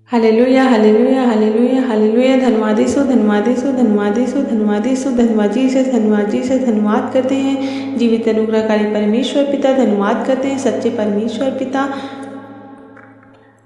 Hallelujah हालेलुया हालेलुया hallelujah. धन्यवाद यीशु, धन्यवाद यीशु, धन्यवाद यीशु, धन्यवाद यीशु, धन्यवाद जीसस, धन्यवाद जीसस। धन्यवाद करते हैं जीवित अनुग्रहकारी परमेश्वर पिता, धन्यवाद करते हैं सच्चे परमेश्वर पिता।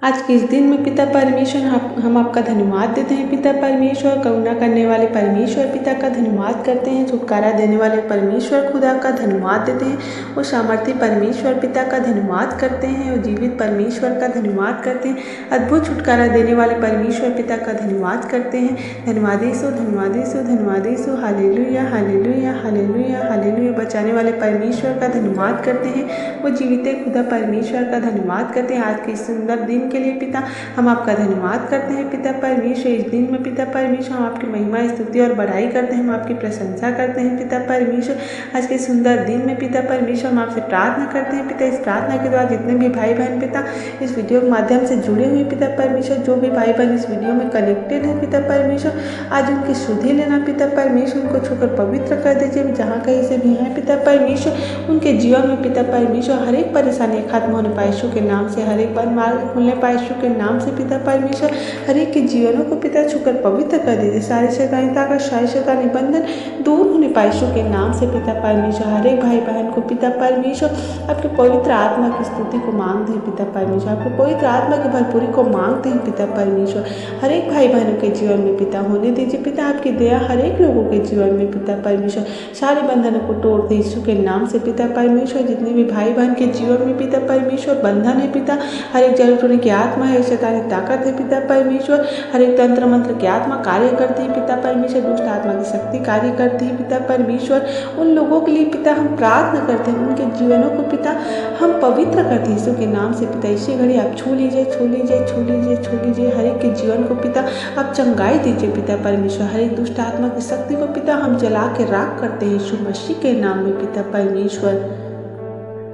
आज के इस दिन में पिता परमेश्वर हम आपका धन्यवाद देते हैं पिता परमेश्वर। करुणा करने वाले परमेश्वर पिता का धन्यवाद करते हैं। छुटकारा देने वाले परमेश्वर खुदा का धन्यवाद देते हैं। वो सामर्थी परमेश्वर पिता का धन्यवाद करते हैं और जीवित परमेश्वर का धन्यवाद करते हैं। अद्भुत छुटकारा देने वाले परमेश्वर पिता का धन्यवाद करते हैं। धन्यवाद यीशु, धन्यवाद यीशु, धन्यवाद यीशु। हालेलुया हालेलुया हालेलुया हालेलुया। बचाने वाले परमेश्वर का धन्यवाद करते हैं। वो जीवित खुदा परमेश्वर का धन्यवाद करते हैं। आज के सुंदर दिन के लिए पिता हम आपका धन्यवाद करते हैं पिता परमेश्वर। इस दिन में पिता परमेश्वर हम आपकी महिमा स्तुति और बढ़ाई करते हैं, हम आपकी प्रशंसा करते हैं पिता परमेश्वर। आज के सुंदर दिन में पिता परमेश्वर हम आपसे प्रार्थना करते हैं पिता। इस प्रार्थना के द्वारा जितने भी भाई बहन पिता इस वीडियो के माध्यम से जुड़े हुए पिता परमेश्वर, जो भी भाई बहन इस वीडियो में कनेक्टेड है पिता परमेश्वर, आज उनकी शुद्धि लेना पिता परमेश्वर। उनको छूकर पवित्र कर दीजिए जहाँ कहीं से भी हैं पिता परमेश्वर। उनके जीवन में पिता परमेश्वर हर एक परेशानी खत्म होने पाए यीशु के नाम से, हर एक बंद मार्ग खुलने पाए यीशु के नाम से पिता परमेश्वर। हर एक के जीवनों को पिता छूकर पवित्र कर दीजिए। सारे शैतानियता का सारे शैतानी बंधन दूर होने पाए यीशु के नाम से पिता परमेश्वर। हर एक भाई बहन को पिता परमेश्वर आपके पवित्र आत्मा की स्तुति को मांगते हैं पिता परमेश्वर। आपके पवित्र आत्मा की भरपूरी को मांगते हैं पिता परमेश्वर। हर एक भाई बहनों के जीवन में पिता होने दीजिए पिता आपकी दया हर एक लोगों के जीवन में पिता परमेश्वर। सारे बंधनों को तोड़ दे यीशु के नाम से पिता परमेश्वर। जितने भी भाई बहन के जीवन में पिता परमेश्वर बंधन है पिता, हर एक जल टोने की आत्मा है, शैतानी ताकत है पिता परमेश्वर। हर एक तंत्र मंत्र की आत्मा कार्य करती है पिता परमेश्वर। दुष्ट आत्मा की शक्ति कार्य करती है पिता परमेश्वर। उन लोगों के लिए पिता हम प्रार्थना करते हैं, उनके जीवनों को पिता हम पवित्र करते हैं यीशु के नाम से पिता। इसी घड़ी आप छू लीजिए, छू लीजिए, छू लीजिए, छू लीजिए। हर एक के जीवन को पिता आप चंगाई दीजिए पिता परमेश्वर। हर एक दुष्ट आत्मा की शक्ति को पिता हम जला के राख करते हैं यीशु मसीह के नाम में पिता परमेश्वर।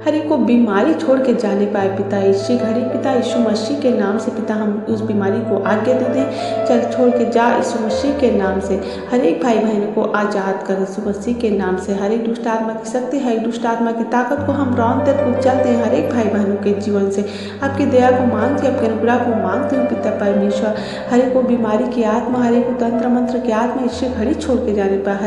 हर एक को बीमारी छोड़ के जाने पाए पिता इसी घड़ी पिता यीशु मसीह के नाम से पिता हम उस बीमारी को आज्ञा दे दें, चल छोड़ के जा यीशु मसीह के नाम से। हर एक भाई बहन को आजाद कर यीशु मसीह के नाम से। हर एक दुष्ट आत्मा की शक्ति, हर एक दुष्ट आत्मा की ताकत को हम रौंदते कुचलते हैं हर एक भाई बहनों के जीवन से। आपकी दया को मांगते हैं, आपके अनुग्रह को मांगते हैं पिता परमेश्वर। हर एक को बीमारी की आत्मा, हर एक को तंत्र मंत्र की आत्मा इसी घड़ी छोड़ के जाने पाए।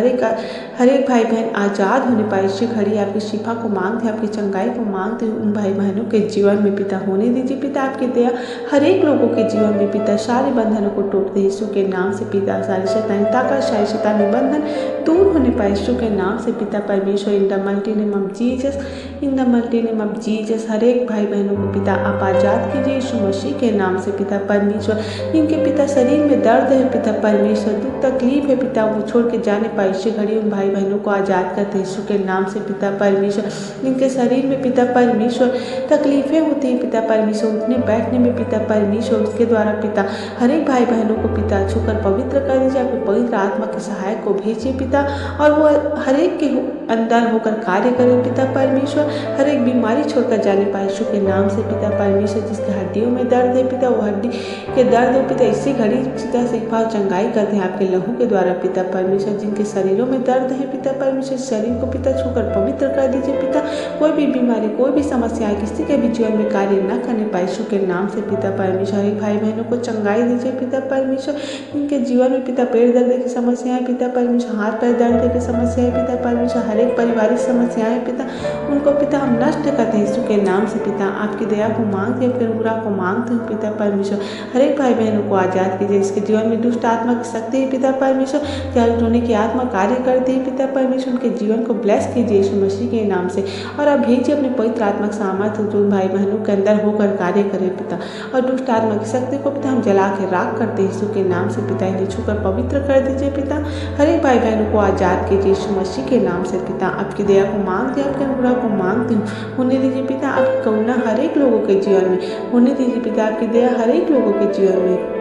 हर एक भाई बहन आजाद होने पाए इसी घड़ी। आपकी शिफा को मांगते हैं, आपकी चंगाई को मांगते हुए उन भाई बहनों के जीवन में पिता होने दीजिए पिता। आपकी दया हर एक लोगों के जीवन में पिता सारे बंधनों को तोड़ते यीशु के नाम से पिता। सारी शैतानी ताकत, सारे शैतानी बंधन दूर होने पाए यीशु के नाम से पिता परमेश्वर। In the multi name of Jesus, in the multi name of Jesus. हर एक भाई बहनों को पिता आप आजाद कीजिए यीशु मसीह के नाम से पिता परमेश्वर। जिनके पिता शरीर में दर्द है पिता परमेश्वर, दुख तकलीफ है पिता, वो छोड़ के जाने पाए इसी घड़ी उन भाई बहनों को आजाद करते यीशु के नाम से पिता परमेश्वर। जिनके शरीर में पिता परमेश्वर तकलीफें होती हैं पिता परमेश्वर, उठने बैठने में पिता परमेश्वर, उसके द्वारा पिता हर एक भाई बहनों को पिता छूकर पवित्र कर दीजिए। आपके पवित्र आत्मा के सहायक को भेजिए पिता, और वो हर एक के अंदर होकर कार्य करे पिता परमेश्वर। हर एक बीमारी छोड़कर जाने पाए यीशु के नाम से पिता परमेश्वर। जिसके हड्डियों में दर्द है पिता, वो हड्डी के दर्द हो पिता इसी घड़ी पिता से भाव चंगाई करते हैं आपके लहू के द्वारा पिता परमेश्वर। जिनके शरीरों में दर्द है पिता परमेश्वर, शरीर को पिता छूकर पवित्र कर दीजिए पिता। कोई भी बीमारी, कोई भी समस्याएं किसी के भी जीवन में कार्य न करने पाए यीशु के नाम से पिता परमेश्वर। एक भाई बहनों को चंगाई दीजिए पिता परमेश्वर। उनके जीवन में पिता पेट दर्द की समस्याएं पिता परमेश्वर, हाथ पैर दर्द की समस्याएं पिता परमेश्वर, हर एक पारिवारिक समस्याएं पिता उनको पिता हम नष्ट करते हैं यीशु के नाम से पिता। आपकी दया को मांगते हैं, फिर अनुग्रह को मांगते हैं पिता परमेश्वर। हर एक भाई बहनों को आजाद कीजिए। इसके जीवन में दुष्ट आत्मा की शक्ति है पिता परमेश्वर, जल टोने की आत्मा कार्य करती है पिता परमेश्वर। उनके जीवन को ब्लेस कीजिए यीशु मसीह के नाम से, और आप भेजिए अपने पवित्र आत्मा का सामर्थ्य जो भाई बहनों के अंदर होकर कार्य करे पिता। और दुष्ट आत्मा की शक्ति को पिता हम जला के राख करते यीशु के नाम से पिता। इन्हें छूकर पवित्र कर दीजिए पिता। हर एक भाई बहनों को आजाद कीजिए यीशु मसीह के नाम से पिता। आपकी दया को मांगते हैं, आपके अनुग्रह को मांगते हूँ, होने दीजिए पिता। आपकी करुणा हर एक लोगों के जीवन में होने दीजिए पिता। आपकी दया हर एक लोगों के जीवन में,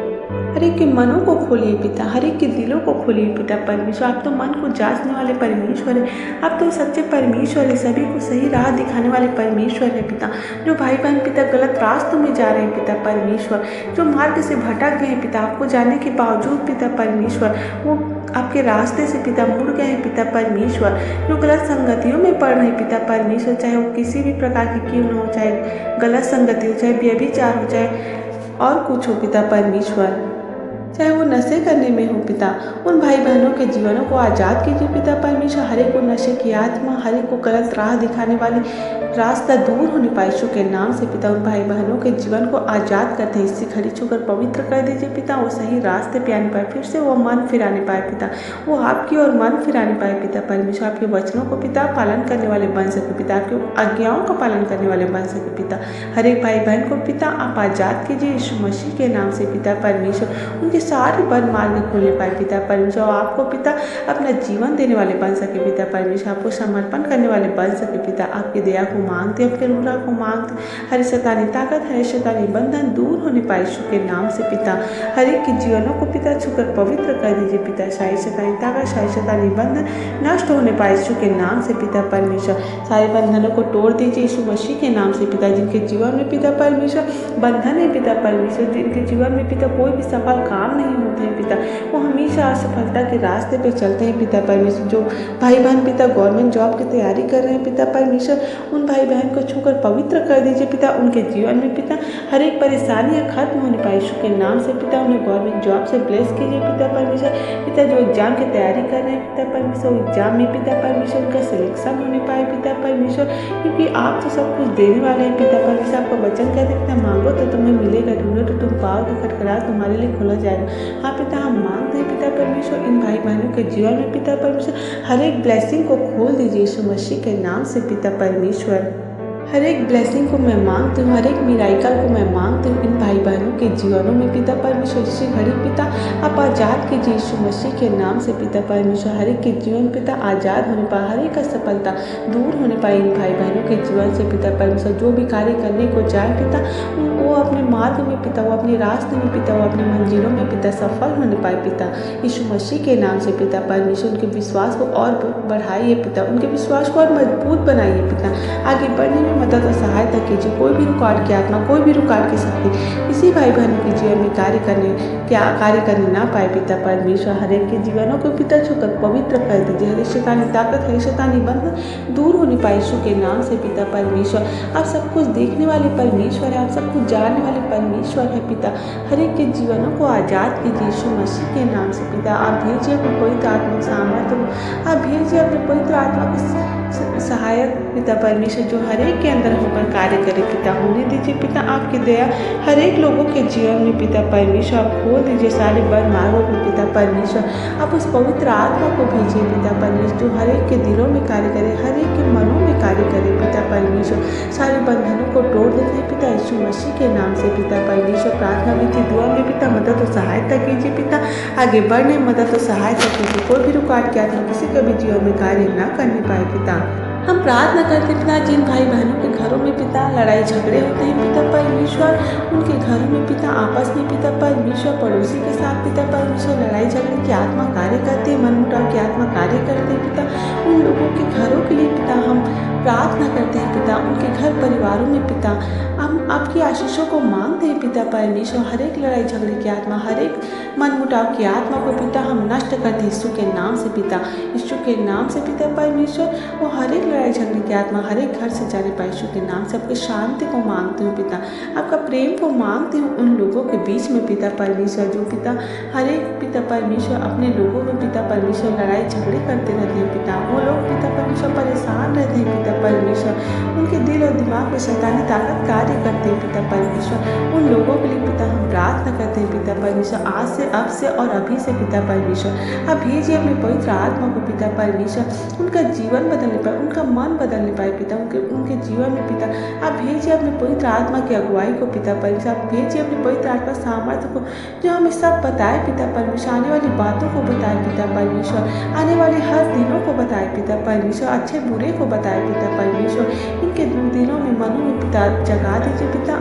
हर एक के मनों को खोलिए पिता, हर एक के दिलों को खोलिए पिता परमेश्वर। आप तो मन को जांचने वाले परमेश्वर है, आप तो सच्चे परमेश्वर है, सभी को सही राह दिखाने वाले परमेश्वर है पिता। जो भाई बहन पिता गलत रास्तों में जा रहे हैं पिता परमेश्वर, जो मार्ग से भटक गए हैं पिता, आपको जाने के बावजूद पिता परमेश्वर वो आपके रास्ते से पिता मुड़ गए हैं पिता परमेश्वर। जो गलत संगतियों में पड़ रहे हैं पिता परमेश्वर, चाहे वो किसी भी प्रकार की क्यों न हो, चाहे गलत संगति हो, चाहे व्यभिचार हो, चाहे और कुछ हो पिता परमेश्वर, चाहे वो नशे करने में हो पिता, उन भाई बहनों के जीवनों को आज़ाद कीजिए पिता परमेश्वर। हर एक को नशे की आत्मा, हर एक को गलत राह दिखाने वाली रास्ता दूर होने पाए यीशु के नाम से पिता। उन भाई बहनों के जीवन को आज़ाद करते हैं, इससे खड़ी छूकर पवित्र कर दीजिए पिता। वो सही रास्ते पे आने पाए, फिर से वो मन फिराने पाए पिता, वो आपकी ओर मन फिराने पाए पिता परमेश्वर। आपके वचनों को पिता पालन करने वाले बन सके पिता, आपकी आज्ञाओं का पालन करने वाले बन सके पिता। हर एक भाई बहन को पिता आप आज़ाद कीजिए यीशु मसीह के नाम से पिता परमेश्वर। उनके सारे बंद मार्ग खोलने पाए पिता परमेश्वर, आपको पिता अपना जीवन देने वाले बन सके पिता परमेश्वर, आपको समर्पण करने वाले बन सके पिता। आपकी दया को मांगते, आपके अनुग्रह को मांगते, हर शैतानी ताकत, हर शैतानी बंधन दूर होने पाए यीशु के नाम से पिता। हर एक के जीवनों को पिता छूकर पवित्र कर दीजिए पिता। सारी शैतानी ताकत, सारी शैतानी बंधन नष्ट होने पाए यीशु के नाम से पिता परमेश्वर। सारे बंधनों को तोड़ दीजिए यीशु मसीह के नाम से पिता। जिनके जीवन में पिता परमेश्वर बंधन है पिता परमेश्वर, जिनके जीवन में पिता कोई भी सफल काम नहीं होते हैं पिता, वो हमेशा असफलता के रास्ते पे चलते हैं पिता परमेश्वर। जो भाई बहन पिता गवर्नमेंट जॉब की तैयारी कर रहे हैं पिता परमेश्वर, उन भाई बहन को छूकर पवित्र कर दीजिए पिता। उनके जीवन में पिता हर एक परेशानियां खत्म होने पाए यीशु के नाम से पिता। उन्हें गवर्नमेंट जॉब से ब्लेस कीजिए पिता परमेश्वर। पिता जो एग्जाम की तैयारी कर रहे हैं पिता परमेश्वर, एग्जाम में पिता परमेश्वर उनका सिलेक्शन होने पाए पिता परमेश्वर, क्योंकि आप तो सब कुछ देने वाले हैं पिता परमेश्वर। आपका वचन कहते हैं पिता मांगो तो तुम्हें मिलेगा, ढूंढो तो तुम पाओगे, खटखटाओ तुम्हारे लिए खोला जाएगा। हाँ पिता हम मांगते हैं पिता परमेश्वर, इन भाई बहनों के जीवन में पिता परमेश्वर हर एक ब्लेसिंग को खोल दीजिए यीशु मसीह के नाम से पिता परमेश्वर। हर एक ब्लेसिंग को मैं मांगती हूँ, हर एक मिराइकल को मैं मांगती हूँ इन भाई बहनों के जीवनों में पिता परमेश्वर। इसी घड़ी पिता आप आज़ाद कीजिए यीशु मसीह के नाम से पिता परमेश्वर। हर एक के जीवन पिता आज़ाद होने पाए, हर एक का सफलता दूर होने पाए इन भाई बहनों के जीवन से पिता परमेश्वर। जो भी कार्य करने को जाए पिता, वो अपने मार्ग में पिता, वो अपने रास्ते में पिता, वो अपनी मंजिलों में पिता सफल होने पाए पिता यीशु मसीह के नाम से पिता परमेश्वर। उनके विश्वास को और बढ़ाइए पिता, उनके विश्वास को और मजबूत बनाइए पिता। आगे बढ़ने में मदद और सहायता कीजिए। कोई भी रुकावट की आत्मा, कोई भी रुकावट की शक्ति किसी भाई बहनों के जीवन में कार्य करने ना पाए पिता परमेश्वर। हर एक के जीवनों को पिता छूकर पवित्र कर दीजिए। हर शैतानी ताकत, हर शैतानी बंधन दूर होने पाए यीशु के नाम से पिता परमेश्वर। आप सब कुछ देखने वाले परमेश्वर है, आप सब कुछ जानने वाले परमेश्वर है पिता। हर एक के जीवनों को आज़ाद कीजिए यीशु मसीह के नाम से पिता। आप भेजिए अपने पवित्र आत्मा सामर्थ्य, आप भेजिए अपने पवित्र आत्मा को सहायक पिता परमेश्वर, जो हर एक के अंदर होकर कार्य करे पिता। होने दीजिए पिता आपकी दया हर एक लोगों के जीवन में पिता परमेश्वर। आप खोल दीजिए सारे बंद मार्गों को पिता परमेश्वर। आप उस पवित्र आत्मा को भेजिए पिता परमेश्वर, जो हर एक के दिलों में कार्य करे, हर एक के मनों में कार्य करे पिता परमेश्वर। सारे बंधनों को तोड़ देते हैं पिता यीशु मसीह के नाम से पिता परमेश्वर। प्रार्थना विधि दुआ में पिता मदद और सहायता कीजिए पिता। आगे बढ़ने मदद और सहायता कीजिए। कोई भी रुकावट क्या था किसी का भी जीवन में कार्य न करने पाए पिता। हम प्रार्थना करते पिता जिन भाई बहनों के घरों में पिता लड़ाई झगड़े होते हैं पिता परमेश्वर, उनके घरों में पिता आपस में पिता परमेश्वर, पड़ोसी के साथ पिता परमेश्वर लड़ाई झगड़े की आत्मा कार्य करते हैं, मनमुटाव की आत्मा कार्य करते हैं पिता। उन लोगों के घरों के लिए पिता हम प्रार्थना करते हैं पिता। उनके घर परिवारों में पिता हम आपकी आशीषों को मांगते हैं पिता परमेश्वर। हर एक लड़ाई झगड़े की आत्मा, हर एक मनमुटाव की आत्मा को पिता हम नष्ट करते हैं यीशु के नाम से पिता। यीशु के नाम से पिता परमेश्वर, वो हर एक लड़ाई झगड़े की आत्मा हर एक घर से जाने पाए यीशु के नाम से। आपकी शांति को मांगती हूँ पिता, आपका प्रेम को मांगती हूँ उन लोगों के बीच में पिता परमेश्वर, जो पिता हर एक पिता परमेश्वर अपने लोगों में पिता परमेश्वर लड़ाई झगड़े करते रहते हैं पिता। वो लोग पिता परमेश्वर परेशान रहते हैं पिता परमेश्वर, उनके दिल और दिमाग में शैतानी ताकत कार्य करते हैं पिता परमेश्वर। उन लोगों के लिए पिता हम प्रार्थना करते हैं पिता परमेश्वर, आज से, अब से और अभी से पिता परमेश्वर। आप भेजिए अपने पवित्र आत्मा को पिता परमेश्वर, उनका जीवन बदलने पाए, उनका मन बदलने पाए पिता, उनके जीवन में पिता आप भेजिए अपने पवित्र आत्मा की अगुवाई को पिता परमेश्वर। आप भेजिए अपने पवित्र आत्मा सामर्थ्य को, जो हमें सब बताए पिता परमेश्वर, आने वाली बातों को बताए पिता परमेश्वर, आने वाले हर दिनों को बताए पिता परमेश्वर, अच्छे बुरे को बताए पिता परमेश्वर। इनके दिलों में मनों में पिता जगा दीजिए पिता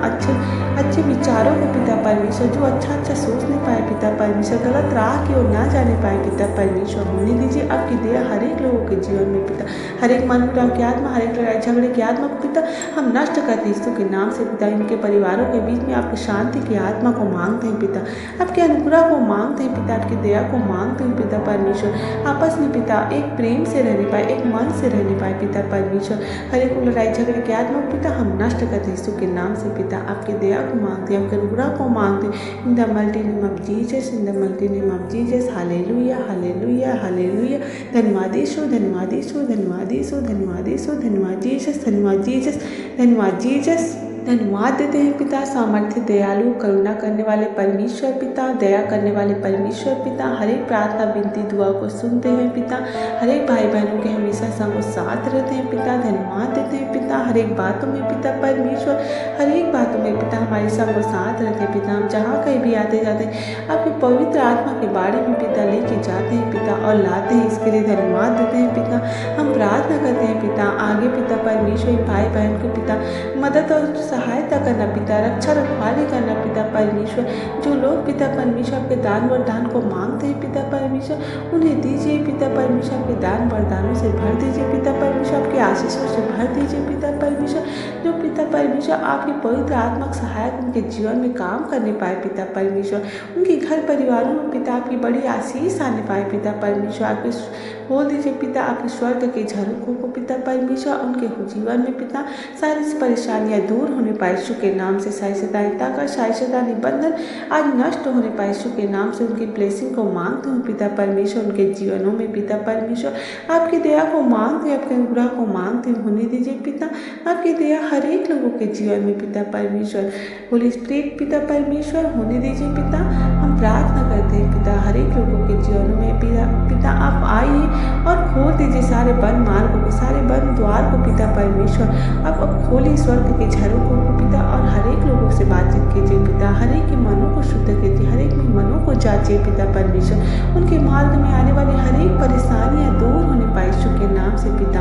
अच्छे विचारों को पिता परमेश्वर, जो अच्छा सोच नहीं पाए पिता परमेश्वर, गलत राह की ओर ना जाने पाए पिता परमेश्वर। होने दीजिए आपकी दया हर एक लोगों के जीवन में पिता। हर एक मनमुटाव की आत्मा, हर एक लड़ाई झगड़े की आत्मा को पिता हम नष्ट करते हैं यीशु के नाम से पिता। इनके परिवारों के बीच में आपकी शांति की आत्मा को मांगते हैं पिता, आपके अनुग्रह को मांगते हैं पिता, आपकी दया को मांगते हैं पिता परमेश्वर। आपस में पिता एक प्रेम से रहने पाए, एक मन से रहने पाए पिता परमेश्वर। हर एक लड़ाई झगड़े की आत्मा को पिता हम नष्ट करते हैं यीशु के नाम से पिता। आपकी दया को मांगते हैं, आपके अनुग्रह को मांगते हैं। इन the multi name of Jesus, in the multi name of Jesus. Hallelujah हालेलुया हालेलुया। धन्यवाद यीशु, धन्यवाद यीशु, धन्यवाद यीशु, धन्यवाद यीशु, धन्यवाद जीसस, धन्यवाद जीसस, धन्यवाद जीसस। धन्यवाद देते हैं पिता, सामर्थ्य दयालु करुणा करने वाले परमेश्वर पिता, दया करने वाले परमेश्वर पिता। हर एक प्रार्थना विनती दुआ को सुनते हैं पिता, हर एक भाई बहनों के हमेशा संग साथ रहते हैं पिता। धन्यवाद देते हैं पिता, हर एक बातों में पिता परमेश्वर, हर एक बातों में पिता हमारे संग साथ रहते हैं पिता। हम जहाँ कहीं भी आते जाते हैं आपकी पवित्र आत्मा के बारे में पिता लेके जाते हैं पिता और लाते हैं, इसके लिए धन्यवाद देते हैं पिता। हम प्रार्थना करते हैं पिता आगे पिता परमेश्वर भाई बहन को पिता मदद और सहायता करना पिता, रक्षा रखवाली करना पिता परमेश्वर। जो लोग पिता परमेश्वर आपके दान वरदान को मांगते हैं पिता परमेश्वर, उन्हें दीजिए पिता परमेश्वर, आपके दान वरदानों से भर दीजिए पिता परमेश्वर, आपके आशीषों से भर दीजिए पिता परमेश्वर। जो पिता परमेश्वर आपकी पवित्र आत्मा सहायक उनके जीवन में काम करने पाए पिता परमेश्वर, उनके घर परिवारों में पिता आपकी बड़ी आशीष आने पाए पिता परमेश्वर। आपके बोल दीजिए पिता आपके स्वर्ग के झरोखों को पिता परमेश्वर उनके जीवन में पिता सारी परेशानियां दूर होने पाए यीशु के नाम से। सारी शैतानियता का सारी शैतानी बंधन आज नष्ट होने पाए यीशु के नाम से। उनकी ब्लेसिंग को मांगते हूँ पिता परमेश्वर, उनके जीवनों में पिता परमेश्वर आपकी दया को मांगते हैं, आपके अनुग्रह को मांगते हैं, होने दीजिए पिता आपकी दया हर एक लोगों के जीवन में पिता परमेश्वर। होली स्पिरिट पिता परमेश्वर होने दीजिए पिता। हम प्रार्थना करते हैं पिता हर एक लोगों के जीवनों में पिता आप आइए और खोल दीजिए सारे बंद मार्गों को, सारे बंद द्वार को पिता परमेश्वर। आप अब खोलिए स्वर्ग के झरोखों को पिता और हर एक लोगों से बातचीत कीजिए पिता, हर एक के मनों को शुद्ध कीजिए, हर एक में मनों को जांचिए पिता परमेश्वर। उनके मार्ग में आने वाली हर एक परेशानियां दूर होने पाए यीशु के नाम से पिता।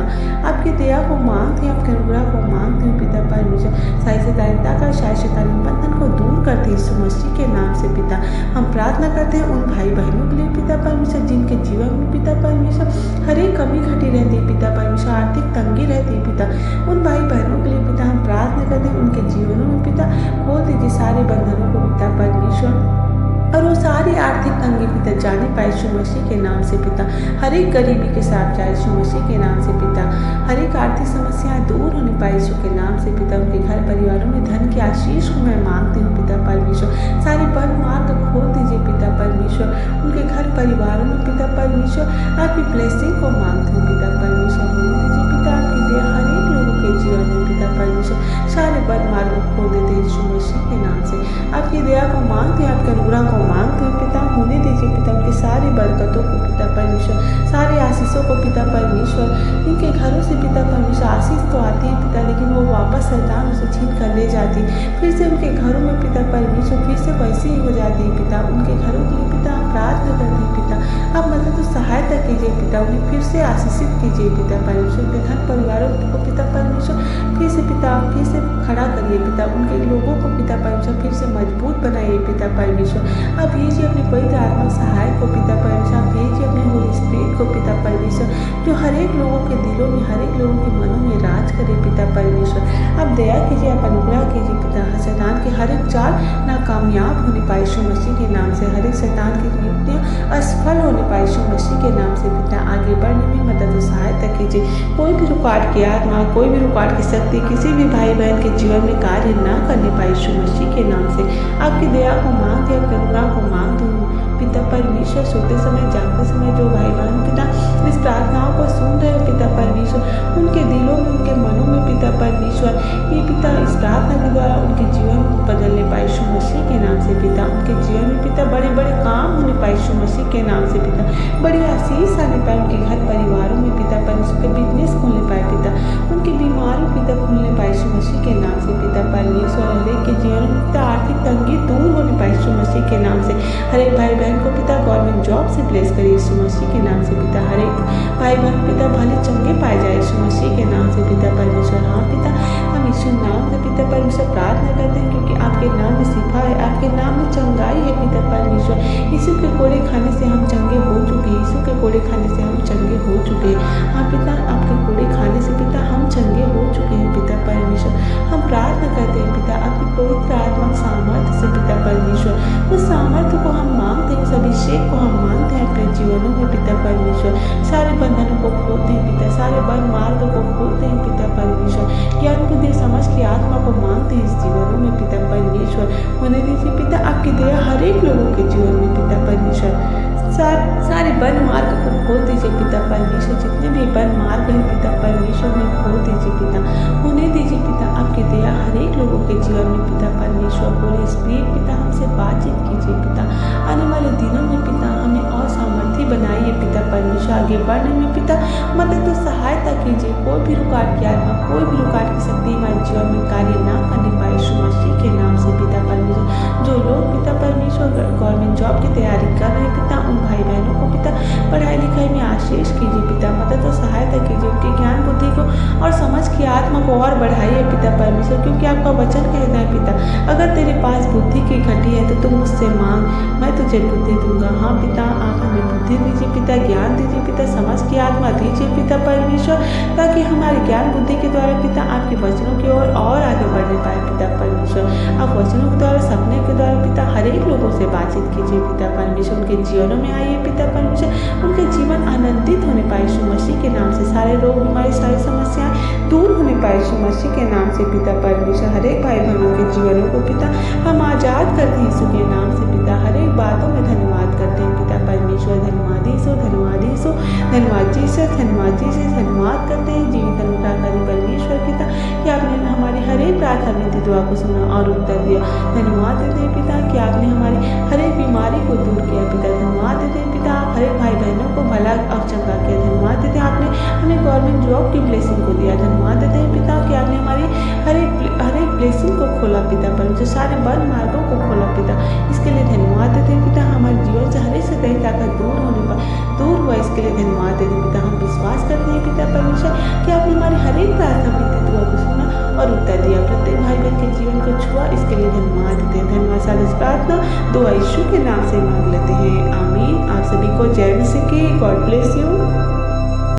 आपकी दया को मांगते हैं, आपके अनुग्रह को मांगते हैं पिता परमेश्वर। सारी शैतानियता का सारी शैतानी बंधन को दूर करते हैं यीशु मसीह के नाम से पिता। हम प्रार्थना करते हैं उन भाई बहनों के लिए पिता परमेश्वर जिनके जीवन में पिता परमेश्वर हर एक कमी घटी रहती है पिता परमेश्वर, आर्थिक तंगी रहती है पिता। उन भाई बहनों के लिए पिता हम प्रार्थना करते हैं उनके जीवनों में पिता खोल दीजिए सारे बंधनों को पिता परमेश्वर और वो सारी आर्थिक तंगी पिता जाने पाए यीशु मसीह के नाम से पिता। हर एक गरीबी के साथ जाए यीशु मसीह के नाम से पिता। हर एक आर्थिक समस्याएं दूर होने पाए यीशु के नाम से पिता। उनके घर परिवारों में धन की आशीष को मैं मांगती हूँ पिता परमेश्वर। सारे बंद मार्ग खोल दीजिए पिता परमेश्वर। उनके घर परिवारों में पिता परमेश्वर आपकी ब्लेसिंग को मांगती हूँ पिता परमेश्वर। होने दीजिए पिता आपकी दया हर एक लोगों के जीवन में पिता परमेश्वर। सारे बंद मार्ग खोल देते हैं यीशु मसीह के नाम से। आपकी दया को मांगते हैं, आपके अनुग्रह को मांगते हैं पिता। होने दीजिए पिता उनकी सारी बरकतों को पिता परमेश्वर, सारे आशीषों को पिता परमेश्वर। इनके घरों से पिता परमेश्वर आशीष तो आती है पिता, लेकिन वो वापस शैतान उसे छीन कर ले जाती फिर से उनके घरों में पिता परमेश्वर फिर से वैसे ही हो जाती है पिता। उनके घरों के लिए पिता हम प्रार्थना करते हैं पिता आप मदद तो सहायता कीजिए पिता, उन्हें फिर से आशीषित कीजिए पिता परमेश्वर। उनके घर परिवारों को पिता परमेश्वर फिर से पिता फिर से खड़ा करिए पिता। उनके लोगों को पिता परमेश्वर फिर से मजबूत बनाइए पिता परमेश्वर। आप भेजिए अपने पवित्र आत्मा सहायक को पिता परमेश्वर। आप भेजिए अपने होली स्पिरिट को पिता परमेश्वर, जो हर एक लोगों के दिलों में हर एक लोगों के मनों में राज करे पिता परमेश्वर। आप दया कीजिए, आप अनुग्रह कीजिए पिता। शैतान के हर एक चाल नाकामयाब होने पाए यीशु मसीह के नाम से। हर एक शैतान की नियुक्तियाँ असफल होने पाए यीशु मसीह के नाम से पिता। आगे बढ़ने में मदद और सहायता कीजिए। कोई भी रुकावट की आत्मा, कोई भी रुकावट की शक्ति किसी भी भाई बहन के जीवन में कार्य न करने पाए यीशु मसीह के नाम से। आपकी दया को मांगते, आपके अनुग्रह को मांगते हूँ पिता परमेश्वर। सोते समय जागते समय जो भाई बहन पिता इस प्रार्थनाओं को सुन रहे हैं पिता परमेश्वर, उनके दिलों में उनके मनों में पिता परमेश्वर ये पिता इस प्रार्थना के द्वारा उनके जीवन बदलने पाए यीशु मसीह के नाम से पिता। उनके जीवन में पिता बड़े बड़े काम होने पाए यीशु मसीह के नाम से पिता। बड़ी आशीष आने पाए उनके घर परिवारों में पिता परमेश्वर के बिजनेस खुलने पाए पिता। उनकी बीमारी पिता खुलने पाए यीशु मसीह के नाम से पिता परमेश्वर। हर एक के जीवन में पिता आर्थिक तंगी दूर होने पाए यीशु मसीह के नाम से। हर एक भाई बहन को पिता गवर्नमेंट जॉब से प्लेस करिए यीशु मसीह के नाम से पिता। हर एक भाई बहन पिता भले चंगे पाए जाए यीशु मसीह के नाम से पिता परमेश्वर। हाँ पिता हम यीशु नाम से पिता परमेश्वर प्रार्थना करते हैं, क्योंकि आपके नाम में शिफा है, आपके नाम में चंगाई है पिता परमेश्वर। यीशु के कोड़े खाने से हम चंगे हो चुके हैं, यीशु के कोड़े खाने से हम चंगे हो चुके हैं। हाँ पिता, आपके कोड़े खाने से पिता हम चंगे हो चुके हैं पिता परमेश्वर। हम प्रार्थना करते हैं पिता आपकी पवित्र आत्मा सामर्थ्य से पिता परमेश्वर। उस सामर्थ्य को हम मांगते हैं, उस अभिषेक को हम मांगते हैं अपने जीवनों में पिता परमेश्वर। सारे बंधनों को खोलते हैं पिता, सारे बंद मार्ग को खोलते हैं पिता परमेश्वर। ज्ञान बुद्धि समझ की आत्मा को मांगते हैं इस जीवनों में पिता परमेश्वर। होने दीजिए पिता आपकी दया हर एक लोगों के जीवन में पिता परमेश्वर। सारे बंद मार्ग को खोल दीजिए पिता परमेश्वर। जितने भी बंद मार्ग हैं पिता परमेश्वर में खोल दीजिए पिता। होने दीजिए पिता आपकी दया हर एक लोगों के जीवन में पिता परमेश्वर। होली स्पिरिट पिता हमसे बातचीत कीजिए पिता। आने वाले दिनों में पिता हमें और सामर्थ्य बनाइए पिता परमेश्वर। आगे बढ़ने में पिता मदद तो सहायता कीजिए। कोई भी रुकावट की आत्मा, कोई भी रुकावट की शक्ति हमारे जीवन में कार्य ना करने पाए यीशु मसीह के नाम से पिता परमेश्वर। जो लोग पिता परमेश्वर गवर्नमेंट जॉब की तैयारी कर रहे हैं पिता, उन भाई बहनों को पिता पढ़ाई लिखाई में आशीष कीजिए पिता। मदद और सहायता कीजिए, उनके ज्ञान बुद्धि को और समझ की आत्मा को और बढ़ाइए पिता परमेश्वर। क्योंकि आपका वचन कहता है पिता, अगर तेरे पास बुद्धि की घटी है तो तुम मुझसे मांग, मैं तुझे बुद्धि दूंगा। हाँ पिता, आप हमें बुद्धि दीजिए पिता, ज्ञान दीजिए पिता, समझ की आत्मा दीजिए पिता परमेश्वर, ताकि हमारे ज्ञान बुद्धि के द्वारा पिता आपके वचनों की ओर और आगे बढ़ने पाए पिता परमेश्वर। आप वचनों के द्वारा, सपने के द्वारा पिता हर एक लोगों से बातचीत कीजिए पिता परमेश्वर। उनके जीवनों में आइए पिता परमेश्वर, उनके जीवन आनंदित होने पाए यीशु मसीह के नाम से। सारे रोग बीमारी, सारी समस्याएं दूर होने पाए यीशु मसीह के नाम से पिता परमेश्वर। हर एक भाई बहनों के जीवनों को पिता हम आजाद करते हैं यीशु के नाम से पिता। हर एक बातों में धन्यवाद करते हैं पिता परमेश्वर। धन्यवाद यीशु, धन्यवाद यीशु, धन्यवाद जीसस, धन्यवाद जीसस, धन्यवाद करते हैं जीवित अनुग्रहकारी परमेश्वर पिता कि आपने हमारी हर एक प्रार्थना विनती दुआ को सुना और उत्तर दिया। धन्यवाद देते हैं पिता कि आपने हमारी हर एक बीमारी को दूर किया पिता। धन्यवाद देते हैं पिता, आप हर एक भाई बहनों को भला और चंगा किया। धन्यवाद देते हैं आपने हमें गवर्नमेंट जॉब की ब्लेसिंग को दिया। धन्यवाद देते हैं पिता कि आपने हमारी हर एक ब्लेसिंग को खोला पिता परमेश्वर, सारे बंद मार्गों को खोला पिता। इसके लिए धन्यवाद देते हैं पिता। हमारे जीवन से हर एक सदैव ताकत दूर हुआ, इसके लिए धन्यवाद देते हैं पिता। हम विश्वास करते हैं पिता परमेश्वर कि आपने हमारी हर एक प्रार्थना विनती दुआ को सुना और उत्तर दिया। प्रत्येक भाई बहन के जीवन को छुआ, इसके लिए धन्यवाद देते हैं। धन्यवाद साथ इस प्रार्थना दुआ यीशु के नाम से मांग लेते हैं, आमीन। आप सभी को जय मसीह की। God bless.